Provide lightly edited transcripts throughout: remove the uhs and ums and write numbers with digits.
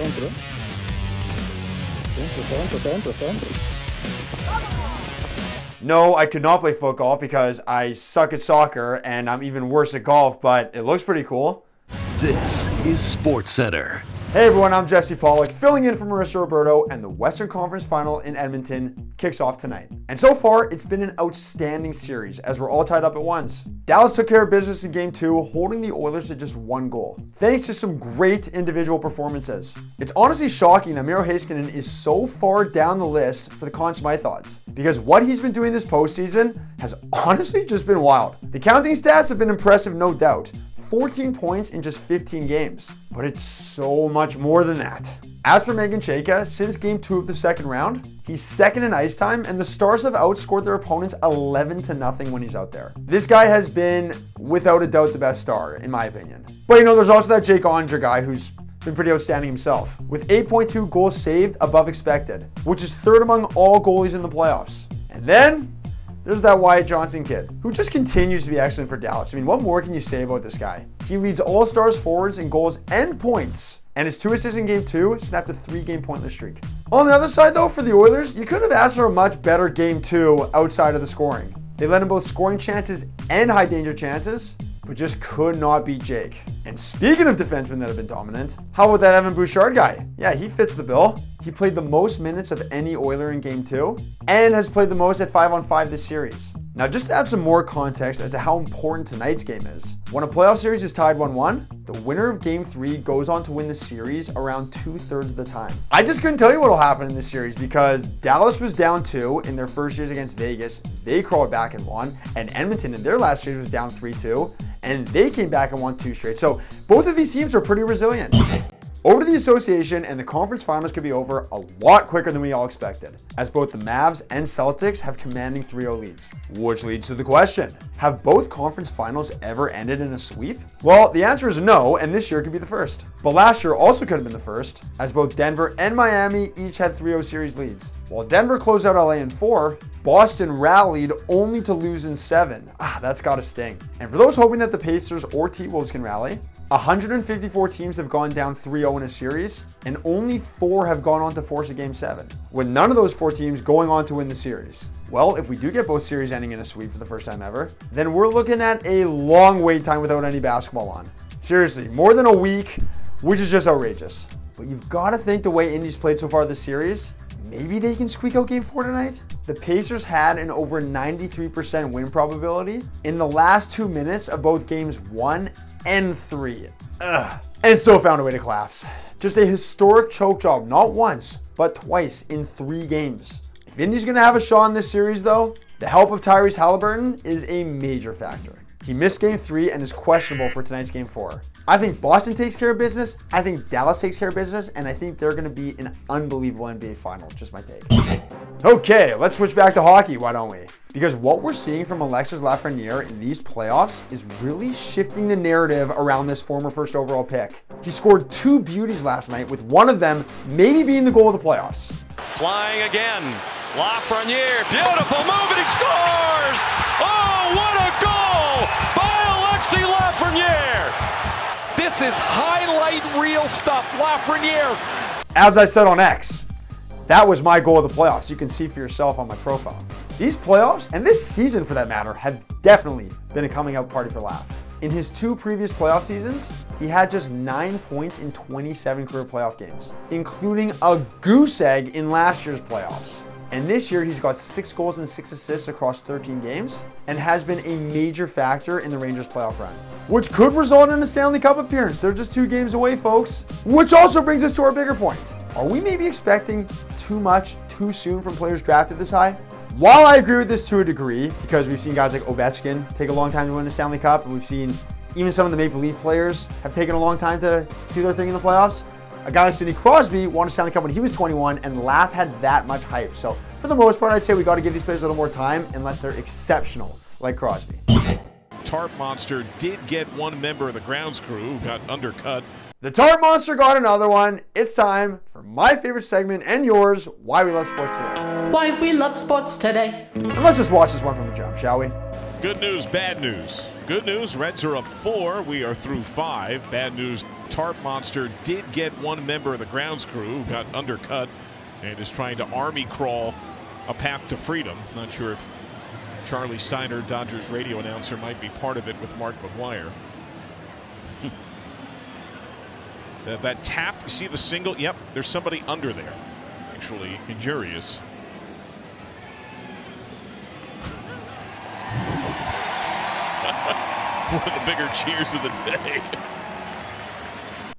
dentro. Dentro. No, I could not play foot golf because I suck at soccer and I'm even worse at golf, but it looks pretty cool. This is Sportscentre. Hey everyone, I'm Jesse Pollock, filling in for Marissa Roberto, and the Western Conference Final in Edmonton kicks off tonight. And so far, it's been an outstanding series as we're all tied up at once. Dallas took care of business in Game 2, holding the Oilers to just one goal, thanks to some great individual performances. It's honestly shocking that Miro Heiskanen is so far down the list for the Conn Smythe odds, because what he's been doing this postseason has honestly just been wild. The counting stats have been impressive, no doubt. 14 points in just 15 games. But it's so much more than that. As for Megan Chayka, since Game 2 of the second round, he's second in ice time, and the Stars have outscored their opponents 11-0 when he's out there. This guy has been, without a doubt, the best Star, in my opinion. But there's also that Jake Onger guy who's been pretty outstanding himself, with 8.2 goals saved above expected, which is third among all goalies in the playoffs. And then there's that Wyatt Johnson kid, who just continues to be excellent for Dallas. What more can you say about this guy? He leads all Stars forwards in goals and points, and his 2 assists in Game 2 snapped a 3-game pointless streak. On the other side though, for the Oilers, you couldn't have asked for a much better Game 2 outside of the scoring. They led in both scoring chances and high danger chances, but just could not beat Jake. And speaking of defensemen that have been dominant, how about that Evan Bouchard guy? Yeah, he fits the bill. He played the most minutes of any Oiler in Game 2 and has played the most at 5-on-5 this series. Now, just to add some more context as to how important tonight's game is, when a playoff series is tied 1-1, the winner of Game 3 goes on to win the series around 2/3 of the time. I just couldn't tell you what will happen in this series because Dallas was down 2 in their first series against Vegas. They crawled back and won, and Edmonton in their last series was down 3-2, and they came back and won 2 straight. So both of these teams are pretty resilient. Over to the association, and the conference finals could be over a lot quicker than we all expected, as both the Mavs and Celtics have commanding 3-0 leads. Which leads to the question, have both conference finals ever ended in a sweep? Well, the answer is no, and this year could be the first. But last year also could have been the first, as both Denver and Miami each had 3-0 series leads. While Denver closed out LA in 4, Boston rallied only to lose in 7. That's gotta sting. And for those hoping that the Pacers or T-Wolves can rally, 154 teams have gone down 3-0 in a series, and only 4 have gone on to force a Game 7, with none of those 4 teams going on to win the series. Well, if we do get both series ending in a sweep for the first time ever, then we're looking at a long wait time without any basketball on. Seriously, more than a week, which is just outrageous. But you've got to think the way Indy's played so far this series, maybe they can squeak out Game 4 tonight? The Pacers had an over 93% win probability in the last 2 minutes of both Games 1 and 3. And still found a way to collapse. Just a historic choke job, not once, but twice in 3 games. If Indy's going to have a shot in this series though, the help of Tyrese Halliburton is a major factor. He missed Game 3 and is questionable for tonight's Game 4. I think Boston takes care of business, I think Dallas takes care of business, and I think they're going to be an unbelievable NBA final. Just my take. Okay, let's switch back to hockey, why don't we? Because what we're seeing from Alexis Lafrenière in these playoffs is really shifting the narrative around this former first overall pick. He scored 2 beauties last night, with one of them maybe being the goal of the playoffs. Flying again, Lafrenière, beautiful move, and he scores! Oh, what a goal by Alexis Lafrenière! This is highlight reel stuff, Lafrenière. As I said on X, that was my goal of the playoffs. You can see for yourself on my profile. These playoffs, and this season for that matter, have definitely been a coming out party for Laf. In his 2 previous playoff seasons, he had just 9 points in 27 career playoff games, including a goose egg in last year's playoffs. And this year, he's got 6 goals and 6 assists across 13 games and has been a major factor in the Rangers' playoff run, which could result in a Stanley Cup appearance. They're just 2 games away, folks. Which also brings us to our bigger point. Are we maybe expecting too much too soon from players drafted this high? While I agree with this to a degree, because we've seen guys like Ovechkin take a long time to win a Stanley Cup, and we've seen even some of the Maple Leaf players have taken a long time to do their thing in the playoffs. A guy like Sidney Crosby won a Stanley Cup when he was 21, and Laf had that much hype. So for the most part, I'd say we got to give these players a little more time unless they're exceptional, like Crosby. Tarp Monster did get one member of the grounds crew who got undercut. The Tarp Monster got another one. It's time for my favorite segment and yours, Why We Love Sports Today. Why we love sports today. And let's just watch this one from the jump, shall we? Good news, bad news. Good news, Reds are up 4. We are through 5. Bad news, tarp monster did get one member of the grounds crew who got undercut and is trying to army crawl a path to freedom. Not sure if Charlie Steiner, Dodgers radio announcer, might be part of it with Mark McGuire. That tap, you see the single? Yep, there's somebody under there. Actually injurious. One of the bigger cheers of the day.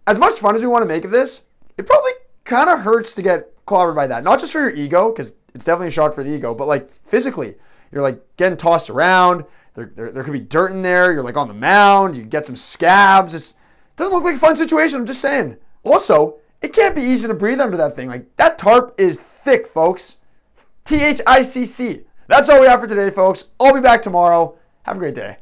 As much fun as we want to make of this, it probably kind of hurts to get clobbered by that. Not just for your ego, because it's definitely a shot for the ego, but like physically. You're like getting tossed around. There could be dirt in there. You're like on the mound. You get some scabs. It doesn't look like a fun situation. I'm just saying. Also, it can't be easy to breathe under that thing. Like, that tarp is thick, folks. THICC. That's all we have for today, folks. I'll be back tomorrow. Have a great day.